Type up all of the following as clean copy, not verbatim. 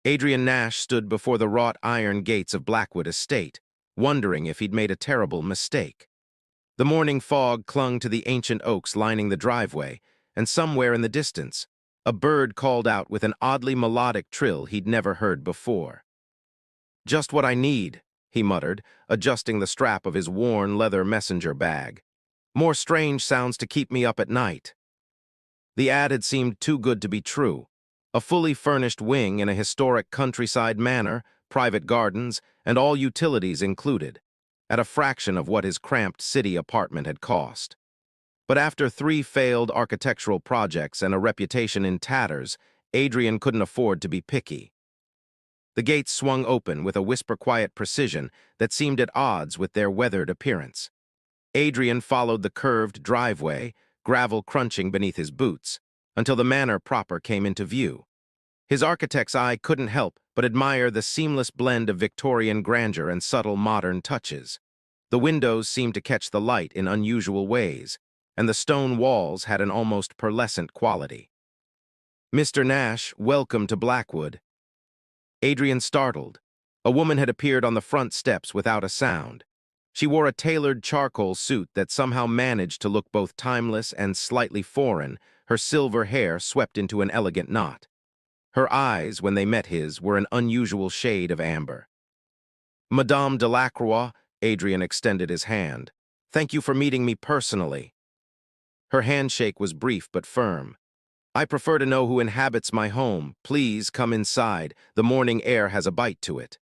Adrian Nash stood before the wrought iron gates of Blackwood Estate, wondering if he'd made a terrible mistake. The morning fog clung to the ancient oaks lining the driveway, and somewhere in the distance, a bird called out with an oddly melodic trill he'd never heard before. "Just what I need," he muttered, adjusting the strap of his worn leather messenger bag. "More strange sounds to keep me up at night." The ad had seemed too good to be true. A fully furnished wing in a historic countryside manor, private gardens, and all utilities included, at a fraction of what his cramped city apartment had cost. But after 3 failed architectural projects and a reputation in tatters, Adrian couldn't afford to be picky. The gates swung open with a whisper-quiet precision that seemed at odds with their weathered appearance. Adrian followed the curved driveway, gravel crunching beneath his boots, until the manor proper came into view. His architect's eye couldn't help but admire the seamless blend of Victorian grandeur and subtle modern touches. The windows seemed to catch the light in unusual ways, and the stone walls had an almost pearlescent quality. "Mr. Nash, welcome to Blackwood." Adrian startled. A woman had appeared on the front steps without a sound. She wore a tailored charcoal suit that somehow managed to look both timeless and slightly foreign, her silver hair swept into an elegant knot. Her eyes, when they met his, were an unusual shade of amber. "Madame Delacroix," Adrian extended his hand. "Thank you for meeting me personally." Her handshake was brief but firm. "I prefer to know who inhabits my home. Please come inside. The morning air has a bite to it."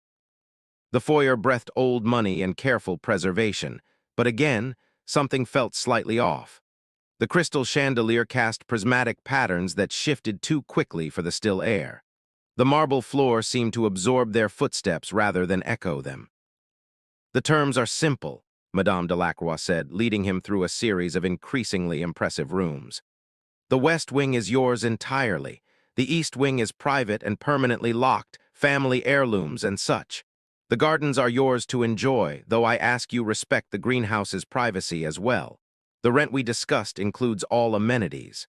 The foyer breathed old money and careful preservation, but again, something felt slightly off. The crystal chandelier cast prismatic patterns that shifted too quickly for the still air. The marble floor seemed to absorb their footsteps rather than echo them. "The terms are simple," Madame Delacroix said, leading him through a series of increasingly impressive rooms. "The west wing is yours entirely. The east wing is private and permanently locked, family heirlooms and such. The gardens are yours to enjoy, though I ask you respect the greenhouse's privacy as well. The rent we discussed includes all amenities."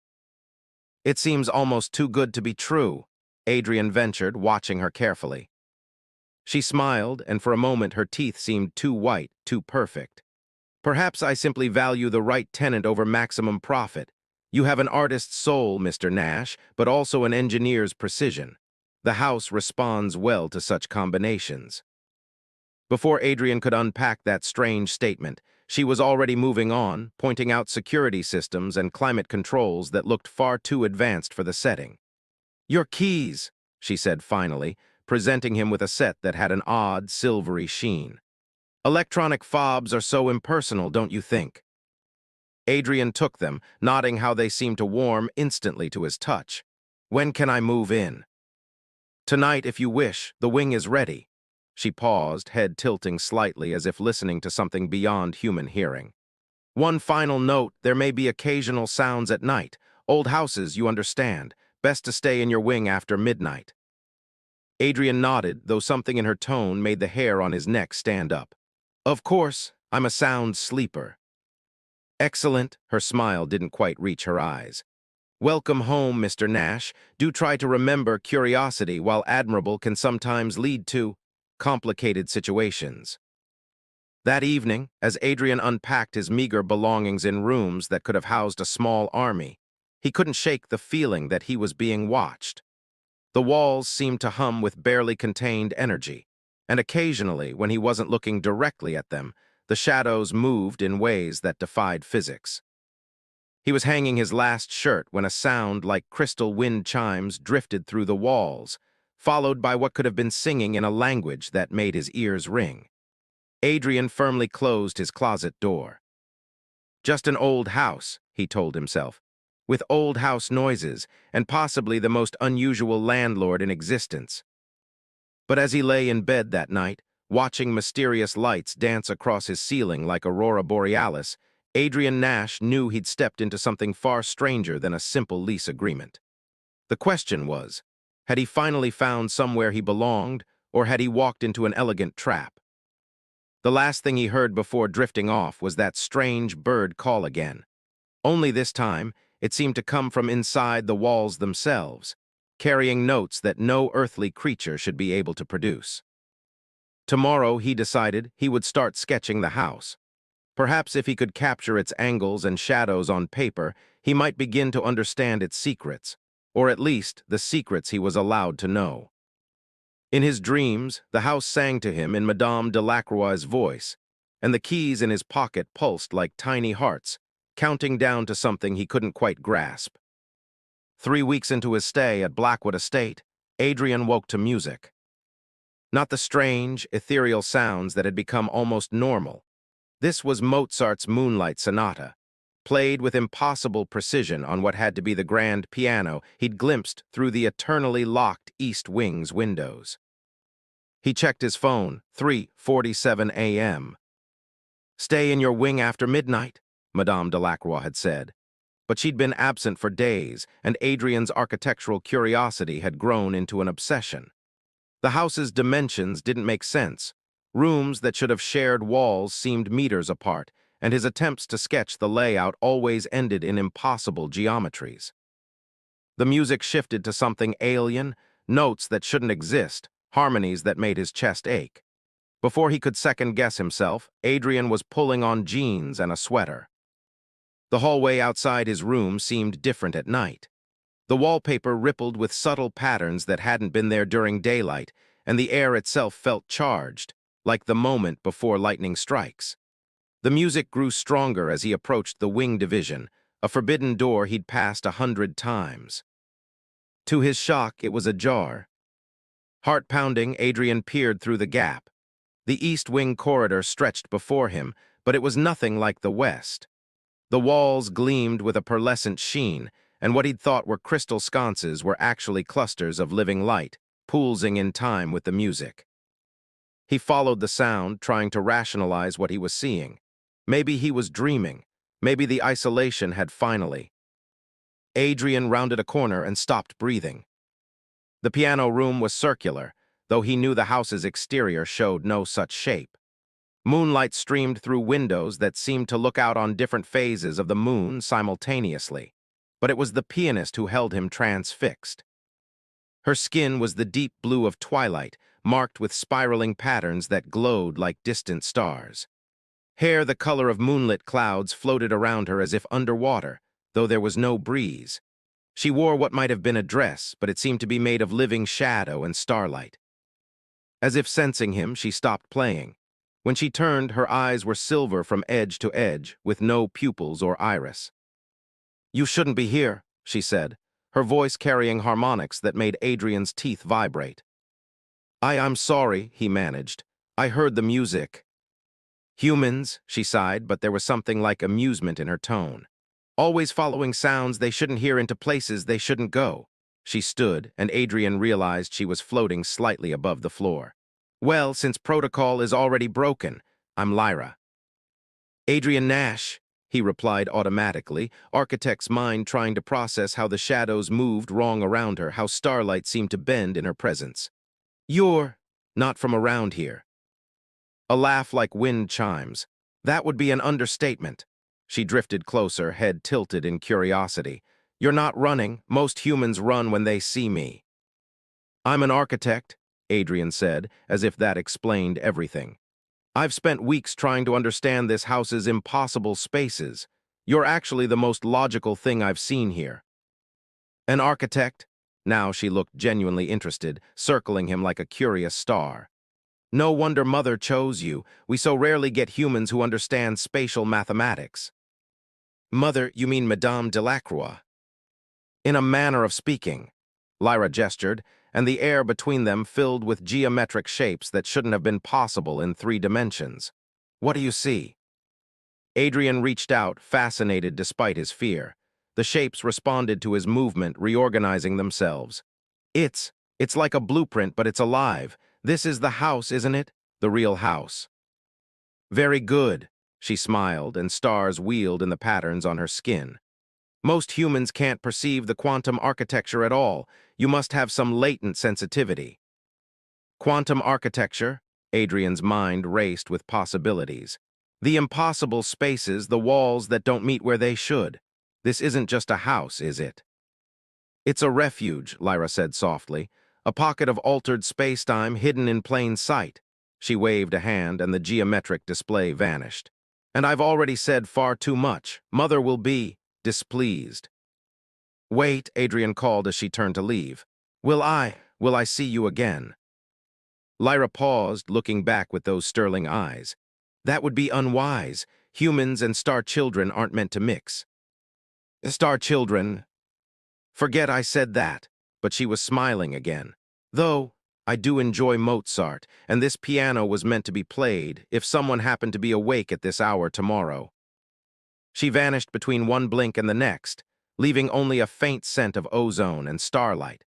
"It seems almost too good to be true," Adrian ventured, watching her carefully. She smiled, and for a moment her teeth seemed too white, too perfect. "Perhaps I simply value the right tenant over maximum profit. You have an artist's soul, Mr. Nash, but also an engineer's precision. The house responds well to such combinations." Before Adrian could unpack that strange statement, she was already moving on, pointing out security systems and climate controls that looked far too advanced for the setting. "Your keys," she said finally, presenting him with a set that had an odd, silvery sheen. "Electronic fobs are so impersonal, don't you think?" Adrian took them, nodding how they seemed to warm instantly to his touch. "When can I move in?" "Tonight, if you wish. The wing is ready." She paused, head tilting slightly as if listening to something beyond human hearing. "One final note, there may be occasional sounds at night. Old houses, you understand. Best to stay in your wing after midnight." Adrian nodded, though something in her tone made the hair on his neck stand up. "Of course, I'm a sound sleeper." "Excellent." Her smile didn't quite reach her eyes. "Welcome home, Mr. Nash. Do try to remember curiosity, while admirable, can sometimes lead to complicated situations." That evening, as Adrian unpacked his meager belongings in rooms that could have housed a small army, he couldn't shake the feeling that he was being watched. The walls seemed to hum with barely contained energy, and occasionally, when he wasn't looking directly at them, the shadows moved in ways that defied physics. He was hanging his last shirt when a sound like crystal wind chimes drifted through the walls, followed by what could have been singing in a language that made his ears ring. Adrian firmly closed his closet door. "Just an old house," he told himself, "with old house noises, and possibly the most unusual landlord in existence." But as he lay in bed that night, watching mysterious lights dance across his ceiling like aurora borealis, Adrian Nash knew he'd stepped into something far stranger than a simple lease agreement. The question was, had he finally found somewhere he belonged, or had he walked into an elegant trap? The last thing he heard before drifting off was that strange bird call again. Only this time, it seemed to come from inside the walls themselves, carrying notes that no earthly creature should be able to produce. Tomorrow, he decided, he would start sketching the house. Perhaps if he could capture its angles and shadows on paper, he might begin to understand its secrets, or at least the secrets he was allowed to know. In his dreams, the house sang to him in Madame Delacroix's voice, and the keys in his pocket pulsed like tiny hearts, counting down to something he couldn't quite grasp. 3 weeks into his stay at Blackwood Estate, Adrian woke to music. Not the strange, ethereal sounds that had become almost normal. This was Mozart's Moonlight Sonata, played with impossible precision on what had to be the grand piano he'd glimpsed through the eternally locked East Wing's windows. He checked his phone, 3:47 a.m. "Stay in your wing after midnight," Madame Delacroix had said. But she'd been absent for days, and Adrian's architectural curiosity had grown into an obsession. The house's dimensions didn't make sense. Rooms that should have shared walls seemed meters apart, and his attempts to sketch the layout always ended in impossible geometries. The music shifted to something alien, notes that shouldn't exist, harmonies that made his chest ache. Before he could second-guess himself, Adrian was pulling on jeans and a sweater. The hallway outside his room seemed different at night. The wallpaper rippled with subtle patterns that hadn't been there during daylight, and the air itself felt charged, like the moment before lightning strikes. The music grew stronger as he approached the wing division, a forbidden door he'd passed 100 times. To his shock, it was ajar. Heart-pounding, Adrian peered through the gap. The East Wing corridor stretched before him, but it was nothing like the West. The walls gleamed with a pearlescent sheen, and what he'd thought were crystal sconces were actually clusters of living light, pulsing in time with the music. He followed the sound, trying to rationalize what he was seeing. Maybe he was dreaming. Maybe the isolation had finally. Adrian rounded a corner and stopped breathing. The piano room was circular, though he knew the house's exterior showed no such shape. Moonlight streamed through windows that seemed to look out on different phases of the moon simultaneously, but it was the pianist who held him transfixed. Her skin was the deep blue of twilight, marked with spiraling patterns that glowed like distant stars. Hair the color of moonlit clouds floated around her as if underwater, though there was no breeze. She wore what might have been a dress, but it seemed to be made of living shadow and starlight. As if sensing him, she stopped playing. When she turned, her eyes were silver from edge to edge, with no pupils or iris. "You shouldn't be here," she said, her voice carrying harmonics that made Adrian's teeth vibrate. I'm sorry," he managed. "I heard the music." "Humans," she sighed, but there was something like amusement in her tone. "Always following sounds they shouldn't hear into places they shouldn't go." She stood, and Adrian realized she was floating slightly above the floor. "Well, since protocol is already broken, I'm Lyra." "Adrian Nash," he replied automatically, architect's mind trying to process how the shadows moved wrong around her, how starlight seemed to bend in her presence. "You're not from around here." A laugh like wind chimes. That would be an understatement. She drifted closer, head tilted in curiosity. "You're not running. Most humans run when they see me." "I'm an architect," Adrian said, as if that explained everything. "I've spent weeks trying to understand this house's impossible spaces. You're actually the most logical thing I've seen here." "An architect?" Now she looked genuinely interested, circling him like a curious star. "No wonder Mother chose you. We so rarely get humans who understand spatial mathematics." "Mother, you mean Madame Delacroix?" "In a manner of speaking." Lyra gestured, and the air between them filled with geometric shapes that shouldn't have been possible in 3 dimensions. "What do you see?" Adrian reached out, fascinated despite his fear. The shapes responded to his movement, reorganizing themselves. It's like a blueprint, but it's alive. This is the house, isn't it? The real house." "Very good," she smiled, and stars wheeled in the patterns on her skin. "Most humans can't perceive the quantum architecture at all. You must have some latent sensitivity." Quantum architecture? Adrian's mind raced with possibilities. The impossible spaces, the walls that don't meet where they should. This isn't just a house, is it? It's a refuge, Lyra said softly, a pocket of altered space-time hidden in plain sight. She waved a hand and the geometric display vanished. And I've already said far too much. Mother will be displeased. Wait, Adrian called as she turned to leave. Will I see you again? Lyra paused, looking back with those sterling eyes. That would be unwise. Humans and star children aren't meant to mix. Star children. Forget I said that, but she was smiling again. Though, I do enjoy Mozart, and this piano was meant to be played if someone happened to be awake at this hour tomorrow. She vanished between one blink and the next, leaving only a faint scent of ozone and starlight.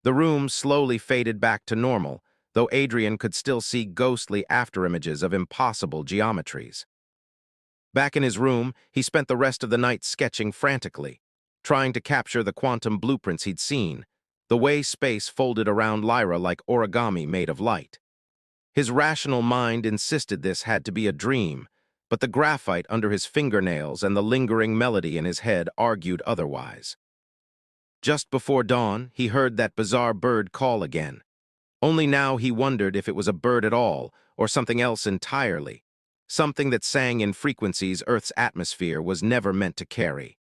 The room slowly faded back to normal, though Adrian could still see ghostly afterimages of impossible geometries. Back in his room, he spent the rest of the night sketching frantically, trying to capture the quantum blueprints he'd seen, the way space folded around Lyra like origami made of light. His rational mind insisted this had to be a dream, but the graphite under his fingernails and the lingering melody in his head argued otherwise. Just before dawn, he heard that bizarre bird call again. Only now he wondered if it was a bird at all, or something else entirely, something that sang in frequencies Earth's atmosphere was never meant to carry.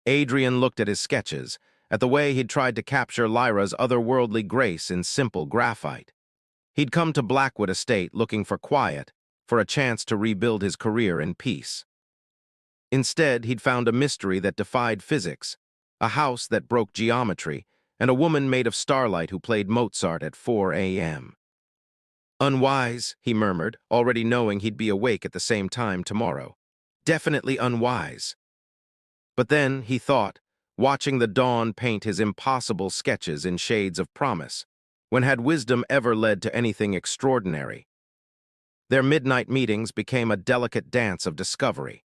Adrian looked at his sketches, at the way he'd tried to capture Lyra's otherworldly grace in simple graphite. He'd come to Blackwood Estate looking for quiet, for a chance to rebuild his career in peace. Instead, he'd found a mystery that defied physics, a house that broke geometry, and a woman made of starlight who played Mozart at 4 a.m. Unwise, he murmured, already knowing he'd be awake at the same time tomorrow. Definitely unwise. But then, he thought, watching the dawn paint his impossible sketches in shades of promise, when had wisdom ever led to anything extraordinary? Their midnight meetings became a delicate dance of discovery.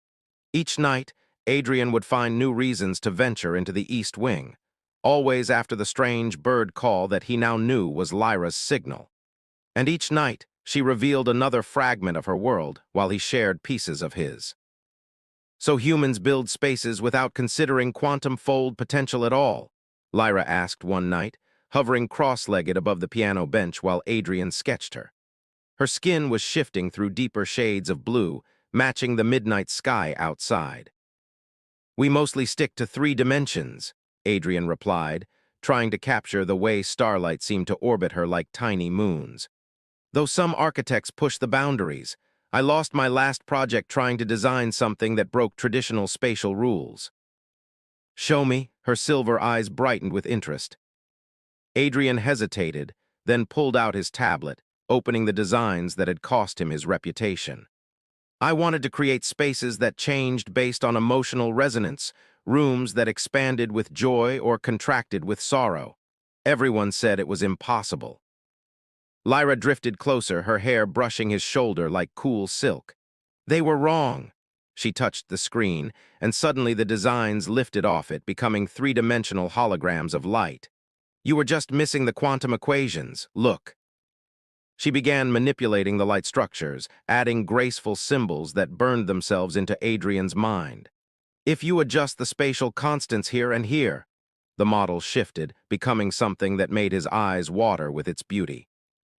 Each night, Adrian would find new reasons to venture into the East Wing, always after the strange bird call that he now knew was Lyra's signal. And each night, she revealed another fragment of her world while he shared pieces of his. So humans build spaces without considering quantum fold potential at all? Lyra asked one night, hovering cross-legged above the piano bench while Adrian sketched her. Her skin was shifting through deeper shades of blue, matching the midnight sky outside. We mostly stick to 3 dimensions, Adrian replied, trying to capture the way starlight seemed to orbit her like tiny moons. Though some architects push the boundaries, I lost my last project trying to design something that broke traditional spatial rules. Show me, her silver eyes brightened with interest. Adrian hesitated, then pulled out his tablet, opening the designs that had cost him his reputation. I wanted to create spaces that changed based on emotional resonance, rooms that expanded with joy or contracted with sorrow. Everyone said it was impossible. Lyra drifted closer, her hair brushing his shoulder like cool silk. They were wrong. She touched the screen, and suddenly the designs lifted off it, becoming 3-dimensional holograms of light. You were just missing the quantum equations. Look. She began manipulating the light structures, adding graceful symbols that burned themselves into Adrian's mind. If you adjust the spatial constants here and here, the model shifted, becoming something that made his eyes water with its beauty.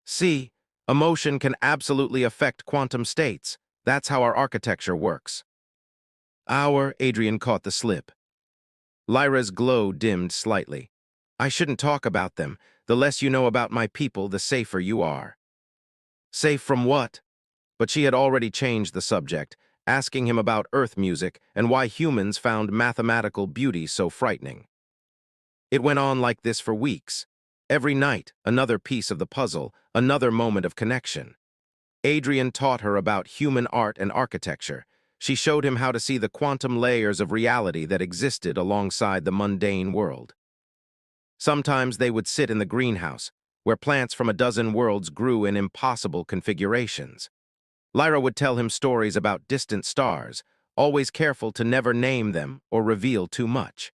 See, emotion can absolutely affect quantum states. That's how our architecture works. Adrian caught the slip. Lyra's glow dimmed slightly. I shouldn't talk about them. The less you know about my people, the safer you are. Safe from what? But she had already changed the subject, asking him about Earth music and why humans found mathematical beauty so frightening. It went on like this for weeks. Every night, another piece of the puzzle, another moment of connection. Adrian taught her about human art and architecture. She showed him how to see the quantum layers of reality that existed alongside the mundane world. Sometimes they would sit in the greenhouse, where plants from a dozen worlds grew in impossible configurations. Lyra would tell him stories about distant stars, always careful to never name them or reveal too much.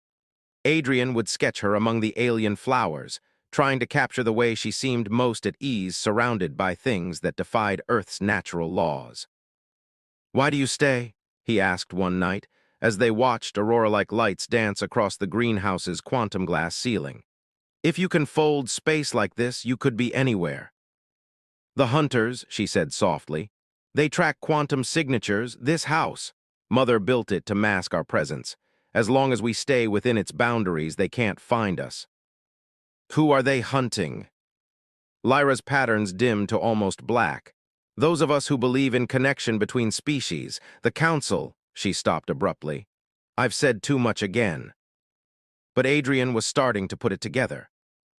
Adrian would sketch her among the alien flowers, trying to capture the way she seemed most at ease surrounded by things that defied Earth's natural laws. Why do you stay? He asked one night, as they watched aurora-like lights dance across the greenhouse's quantum glass ceiling. If you can fold space like this, you could be anywhere. The hunters, she said softly. They track quantum signatures, this house. Mother built it to mask our presence. As long as we stay within its boundaries, they can't find us. Who are they hunting? Lyra's patterns dimmed to almost black. Those of us who believe in connection between species, the council, she stopped abruptly. I've said too much again. But Adrian was starting to put it together.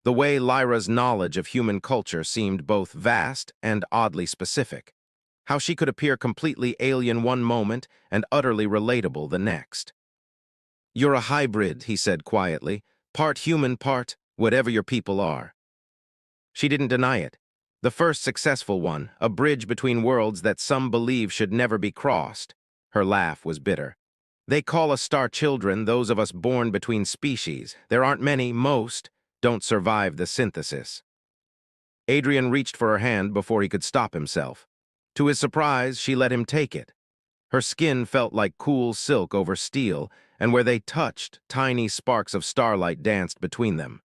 The way Lyra's knowledge of human culture seemed both vast and oddly specific. How she could appear completely alien one moment and utterly relatable the next. You're a hybrid, he said quietly. Part human, part whatever your people are. She didn't deny it. The first successful one, a bridge between worlds that some believe should never be crossed. Her laugh was bitter. They call us star children, those of us born between species. There aren't many, most don't survive the synthesis. Adrian reached for her hand before he could stop himself. To his surprise, she let him take it. Her skin felt like cool silk over steel, and where they touched, tiny sparks of starlight danced between them.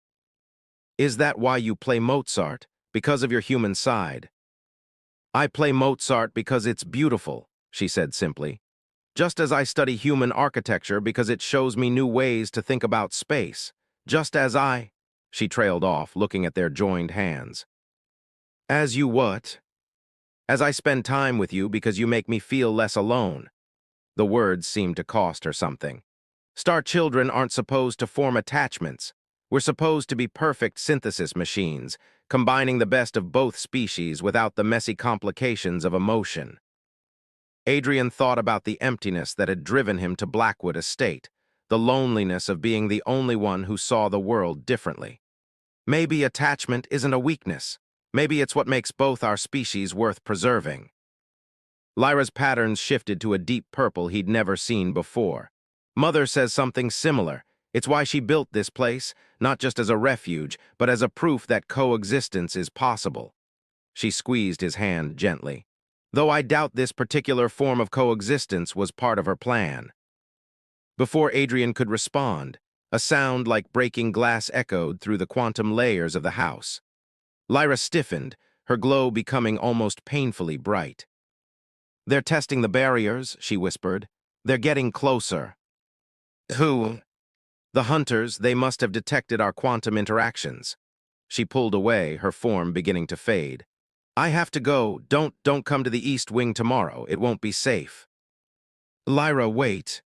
Is that why you play Mozart? Because of your human side? I play Mozart because it's beautiful, she said simply. Just as I study human architecture because it shows me new ways to think about space. Just as I... She trailed off, looking at their joined hands. As you what? As I spend time with you because you make me feel less alone. The words seemed to cost her something. Star children aren't supposed to form attachments. We're supposed to be perfect synthesis machines, combining the best of both species without the messy complications of emotion. Adrian thought about the emptiness that had driven him to Blackwood Estate, the loneliness of being the only one who saw the world differently. Maybe attachment isn't a weakness. Maybe it's what makes both our species worth preserving. Lyra's patterns shifted to a deep purple he'd never seen before. Mother says something similar. It's why she built this place, not just as a refuge, but as a proof that coexistence is possible. She squeezed his hand gently. Though I doubt this particular form of coexistence was part of her plan. Before Adrian could respond, a sound like breaking glass echoed through the quantum layers of the house. Lyra stiffened, her glow becoming almost painfully bright. They're testing the barriers, she whispered. They're getting closer. Who? The hunters, they must have detected our quantum interactions. She pulled away, her form beginning to fade. I have to go. Don't come to the East Wing tomorrow. It won't be safe. Lyra, wait.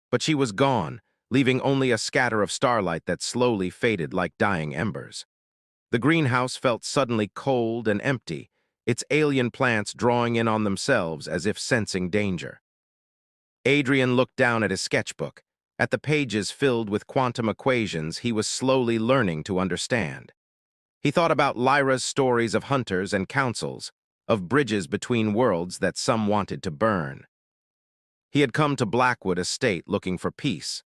But she was gone, leaving only a scatter of starlight that slowly faded like dying embers. The greenhouse felt suddenly cold and empty, its alien plants drawing in on themselves as if sensing danger. Adrian looked down at his sketchbook, at the pages filled with quantum equations he was slowly learning to understand. He thought about Lyra's stories of hunters and councils, of bridges between worlds that some wanted to burn. He had come to Blackwood Estate looking for peace.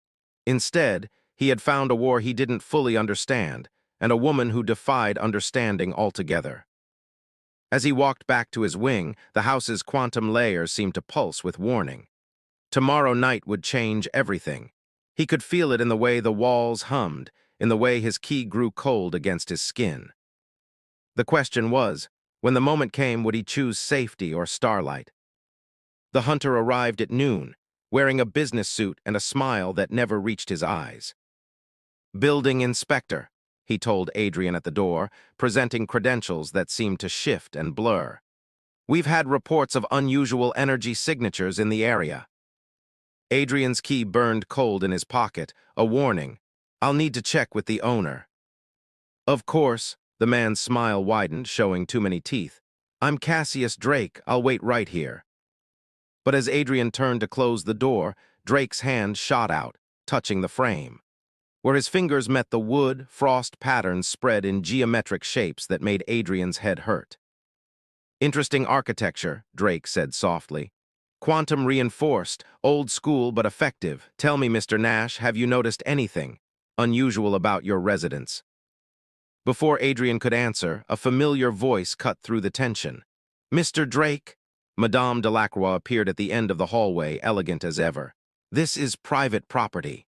Instead, he had found a war he didn't fully understand, and a woman who defied understanding altogether. As he walked back to his wing, the house's quantum layers seemed to pulse with warning. Tomorrow night would change everything. He could feel it in the way the walls hummed, in the way his key grew cold against his skin. The question was, when the moment came, would he choose safety or starlight? The hunter arrived at noon, wearing a business suit and a smile that never reached his eyes. Building inspector, he told Adrian at the door, presenting credentials that seemed to shift and blur. We've had reports of unusual energy signatures in the area. Adrian's key burned cold in his pocket, a warning. I'll need to check with the owner. Of course, the man's smile widened, showing too many teeth. I'm Cassius Drake, I'll wait right here. But as Adrian turned to close the door, Drake's hand shot out, touching the frame. Where his fingers met the wood, frost patterns spread in geometric shapes that made Adrian's head hurt. Interesting architecture, Drake said softly. Quantum reinforced, old school but effective. Tell me, Mr. Nash, have you noticed anything unusual about your residence? Before Adrian could answer, a familiar voice cut through the tension. Mr. Drake? Madame Delacroix appeared at the end of the hallway, elegant as ever. This is private property.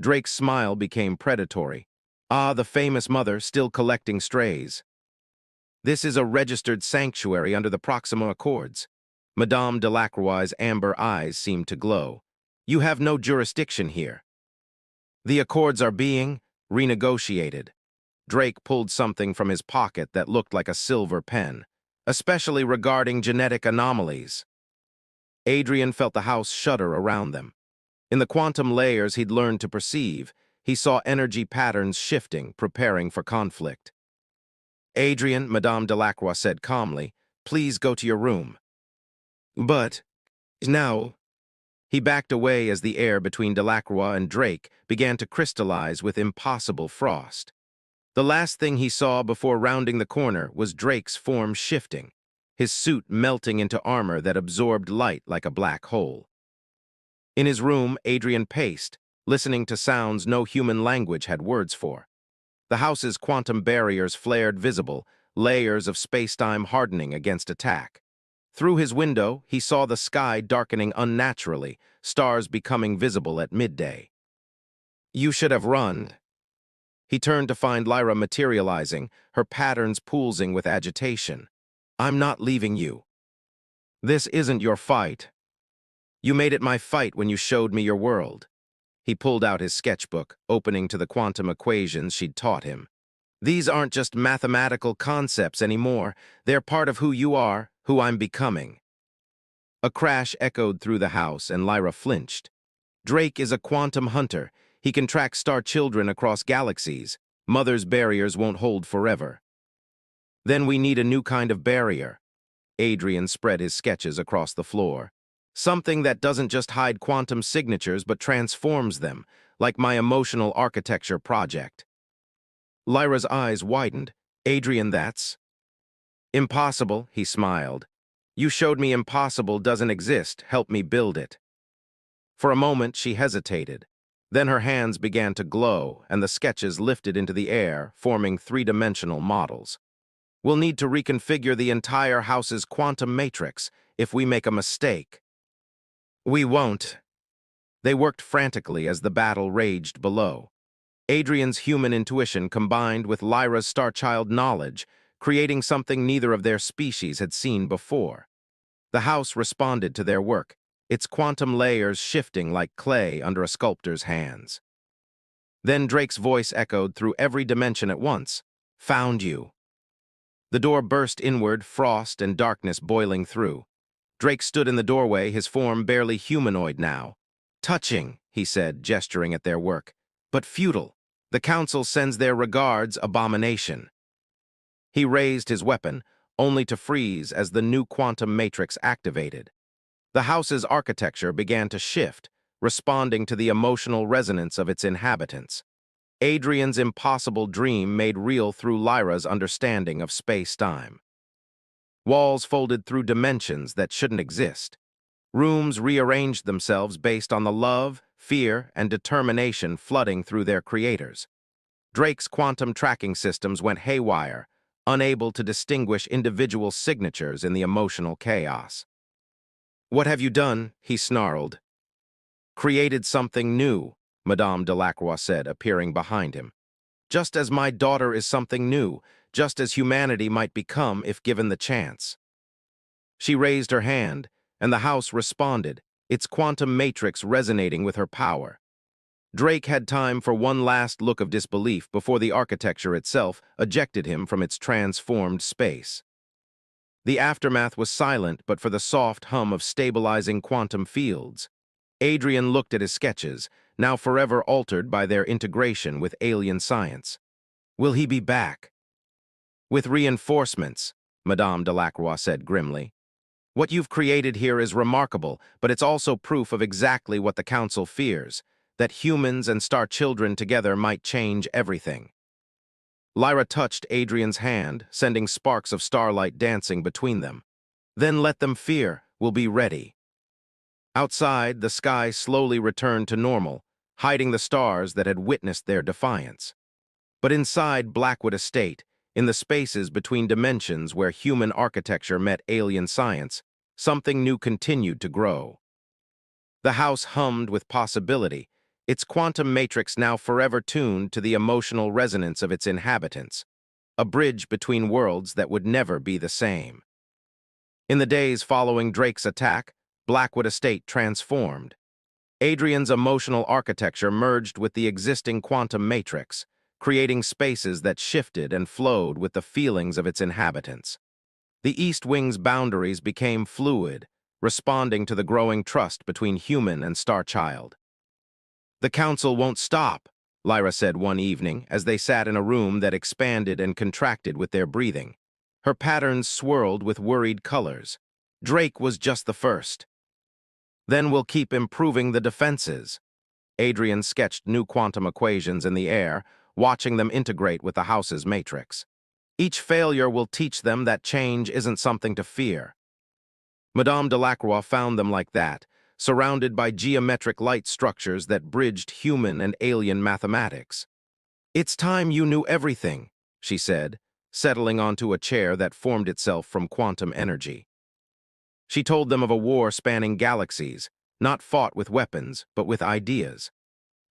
Drake's smile became predatory. Ah, the famous mother still collecting strays. This is a registered sanctuary under the Proxima Accords. Madame Delacroix's amber eyes seemed to glow. You have no jurisdiction here. The accords are being renegotiated. Drake pulled something from his pocket that looked like a silver pen, especially regarding genetic anomalies. Adrian felt the house shudder around them. In the quantum layers he'd learned to perceive, he saw energy patterns shifting, preparing for conflict. Adrian, Madame Delacroix said calmly, please go to your room. But, now, he backed away as the air between Delacroix and Drake began to crystallize with impossible frost. The last thing he saw before rounding the corner was Drake's form shifting, his suit melting into armor that absorbed light like a black hole. In his room, Adrian paced, listening to sounds no human language had words for. The house's quantum barriers flared visible, layers of space-time hardening against attack. Through his window, he saw the sky darkening unnaturally, stars becoming visible at midday. You should have run. He turned to find Lyra materializing, her patterns pulsing with agitation. I'm not leaving you. This isn't your fight. You made it my fight when you showed me your world. He pulled out his sketchbook, opening to the quantum equations she'd taught him. These aren't just mathematical concepts anymore. They're part of who you are, who I'm becoming. A crash echoed through the house, and Lyra flinched. Drake is a quantum hunter. He can track star children across galaxies. Mother's barriers won't hold forever. Then we need a new kind of barrier. Adrian spread his sketches across the floor. Something that doesn't just hide quantum signatures but transforms them, like my emotional architecture project. Lyra's eyes widened. Adrian, that's impossible, he smiled. You showed me impossible doesn't exist. Help me build it. For a moment, she hesitated. Then her hands began to glow, and the sketches lifted into the air, forming three-dimensional models. We'll need to reconfigure the entire house's quantum matrix if we make a mistake. We won't. They worked frantically as the battle raged below. Adrian's human intuition combined with Lyra's Starchild knowledge, creating something neither of their species had seen before. The house responded to their work, its quantum layers shifting like clay under a sculptor's hands. Then Drake's voice echoed through every dimension at once. Found you. The door burst inward, frost and darkness boiling through. Drake stood in the doorway, his form barely humanoid now. Touching, he said, gesturing at their work, but futile. The council sends their regards, abomination. He raised his weapon, only to freeze as the new quantum matrix activated. The house's architecture began to shift, responding to the emotional resonance of its inhabitants. Adrian's impossible dream made real through Lyra's understanding of space-time. Walls folded through dimensions that shouldn't exist. Rooms rearranged themselves based on the love, fear, and determination flooding through their creators. Drake's quantum tracking systems went haywire, unable to distinguish individual signatures in the emotional chaos. What have you done? He snarled. Created something new, Madame Delacroix said, appearing behind him. Just as my daughter is something new, just as humanity might become if given the chance. She raised her hand, and the house responded, its quantum matrix resonating with her power. Drake had time for one last look of disbelief before the architecture itself ejected him from its transformed space. The aftermath was silent but for the soft hum of stabilizing quantum fields. Adrian looked at his sketches, now forever altered by their integration with alien science. Will he be back? With reinforcements, Madame Delacroix said grimly. What you've created here is remarkable, but it's also proof of exactly what the Council fears, that humans and star children together might change everything. Lyra touched Adrian's hand, sending sparks of starlight dancing between them. Then let them fear, we'll be ready. Outside, the sky slowly returned to normal, hiding the stars that had witnessed their defiance. But inside Blackwood Estate, in the spaces between dimensions where human architecture met alien science, something new continued to grow. The house hummed with possibility, its quantum matrix now forever tuned to the emotional resonance of its inhabitants, a bridge between worlds that would never be the same. In the days following Drake's attack, Blackwood Estate transformed. Adrian's emotional architecture merged with the existing quantum matrix, creating spaces that shifted and flowed with the feelings of its inhabitants. The East Wing's boundaries became fluid, responding to the growing trust between human and Star Child. "The Council won't stop," Lyra said one evening as they sat in a room that expanded and contracted with their breathing. Her patterns swirled with worried colors. Drake was just the first. "Then we'll keep improving the defenses." Adrian sketched new quantum equations in the air, watching them integrate with the house's matrix. "Each failure will teach them that change isn't something to fear." Madame Delacroix found them like that, surrounded by geometric light structures that bridged human and alien mathematics. "It's time you knew everything," she said, settling onto a chair that formed itself from quantum energy. She told them of a war spanning galaxies, not fought with weapons, but with ideas.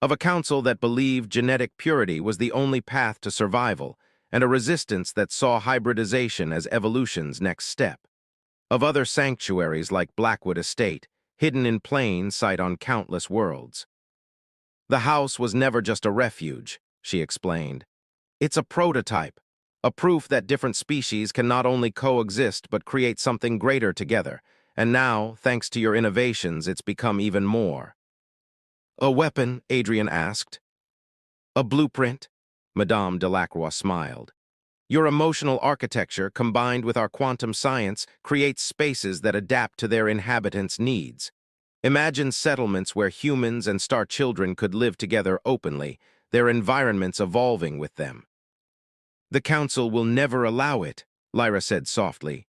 Of a council that believed genetic purity was the only path to survival, and a resistance that saw hybridization as evolution's next step. Of other sanctuaries like Blackwood Estate, hidden in plain sight on countless worlds. "The house was never just a refuge," she explained. "It's a prototype, a proof that different species can not only coexist but create something greater together, and now, thanks to your innovations, it's become even more." "A weapon?" Adrian asked. "A blueprint?" Madame Delacroix smiled. "Your emotional architecture, combined with our quantum science, creates spaces that adapt to their inhabitants' needs. Imagine settlements where humans and Star Children could live together openly, their environments evolving with them." "The Council will never allow it," Lyra said softly.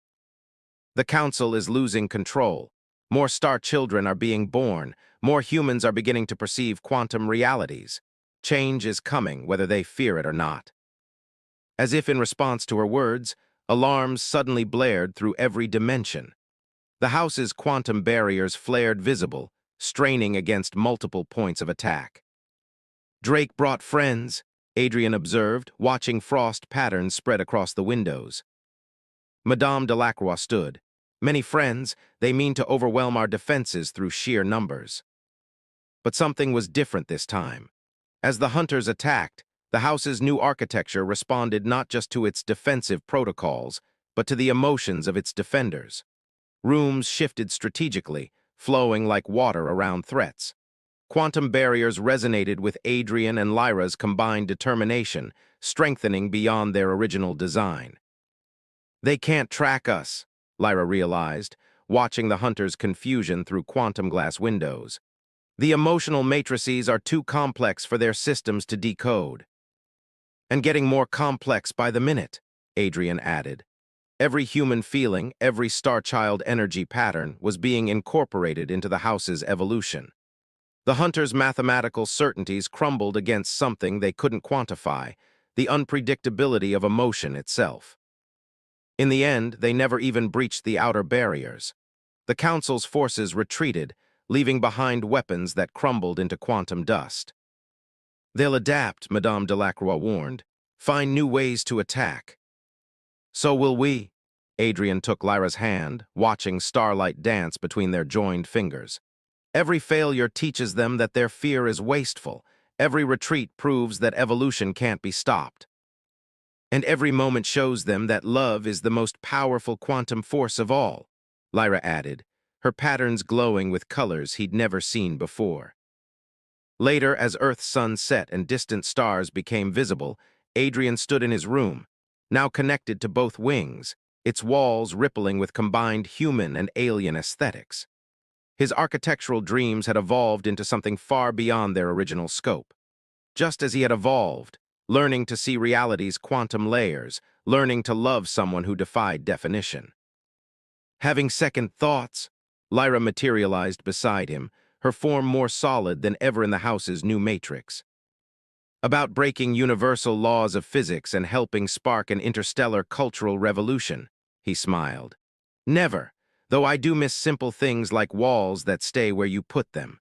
"The Council is losing control. More Star Children are being born. More humans are beginning to perceive quantum realities. Change is coming, whether they fear it or not." As if in response to her words, alarms suddenly blared through every dimension. The house's quantum barriers flared visible, straining against multiple points of attack. "Drake brought friends," Adrian observed, watching frost patterns spread across the windows. Madame Delacroix stood. "Many friends, they mean to overwhelm our defenses through sheer numbers." But something was different this time. As the hunters attacked, the house's new architecture responded not just to its defensive protocols, but to the emotions of its defenders. Rooms shifted strategically, flowing like water around threats. Quantum barriers resonated with Adrian and Lyra's combined determination, strengthening beyond their original design. "They can't track us," Lyra realized, watching the hunters' confusion through quantum glass windows. "The emotional matrices are too complex for their systems to decode." "And getting more complex by the minute," Adrian added. Every human feeling, every Star Child energy pattern was being incorporated into the house's evolution. The hunters' mathematical certainties crumbled against something they couldn't quantify, the unpredictability of emotion itself. In the end, they never even breached the outer barriers. The Council's forces retreated, leaving behind weapons that crumbled into quantum dust. "They'll adapt," Madame Delacroix warned. "Find new ways to attack." "So will we." Adrian took Lyra's hand, watching starlight dance between their joined fingers. "Every failure teaches them that their fear is wasteful. Every retreat proves that evolution can't be stopped. And every moment shows them that love is the most powerful quantum force of all," Lyra added, her patterns glowing with colors he'd never seen before. Later, as Earth's sun set and distant stars became visible, Adrian stood in his room, now connected to both wings, its walls rippling with combined human and alien aesthetics. His architectural dreams had evolved into something far beyond their original scope. Just as he had evolved, learning to see reality's quantum layers, learning to love someone who defied definition. Having second thoughts, Lyra materialized beside him, her form more solid than ever in the house's new matrix. "About breaking universal laws of physics and helping spark an interstellar cultural revolution," he smiled. "Never. though I do miss simple things like walls that stay where you put them.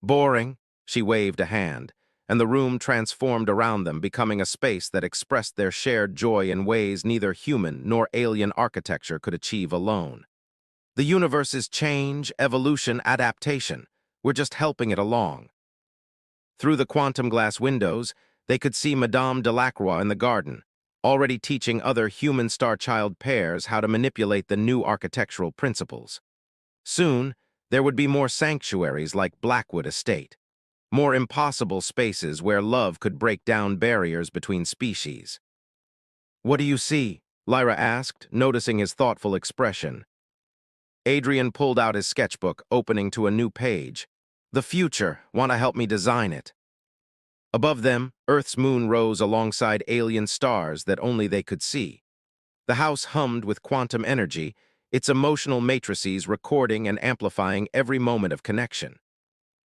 Boring, she waved a hand, and the room transformed around them, becoming a space that expressed their shared joy in ways neither human nor alien architecture could achieve alone. The universe's change, evolution, adaptation, we're just helping it along. Through the quantum glass windows, they could see Madame Delacroix in the garden, already teaching other human star-child pairs how to manipulate the new architectural principles. Soon, there would be more sanctuaries like Blackwood Estate, more impossible spaces where love could break down barriers between species. "What do you see?" Lyra asked, noticing his thoughtful expression. Adrian pulled out his sketchbook, opening to a new page. "The future. Want to help me design it?" Above them, Earth's moon rose alongside alien stars that only they could see. The house hummed with quantum energy, its emotional matrices recording and amplifying every moment of connection.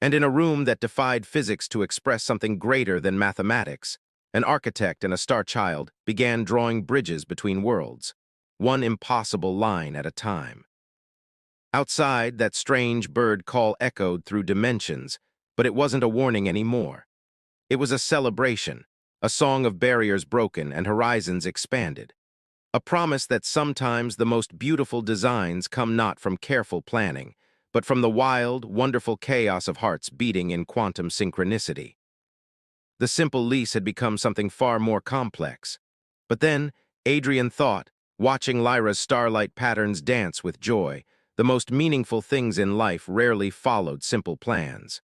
And in a room that defied physics to express something greater than mathematics, an architect and a star-child began drawing bridges between worlds, one impossible line at a time. Outside, that strange bird call echoed through dimensions, but it wasn't a warning anymore. It was a celebration, a song of barriers broken and horizons expanded. A promise that sometimes the most beautiful designs come not from careful planning, but from the wild, wonderful chaos of hearts beating in quantum synchronicity. The simple lease had become something far more complex. But then, Adrian thought, watching Lyra's starlight patterns dance with joy, the most meaningful things in life rarely followed simple plans.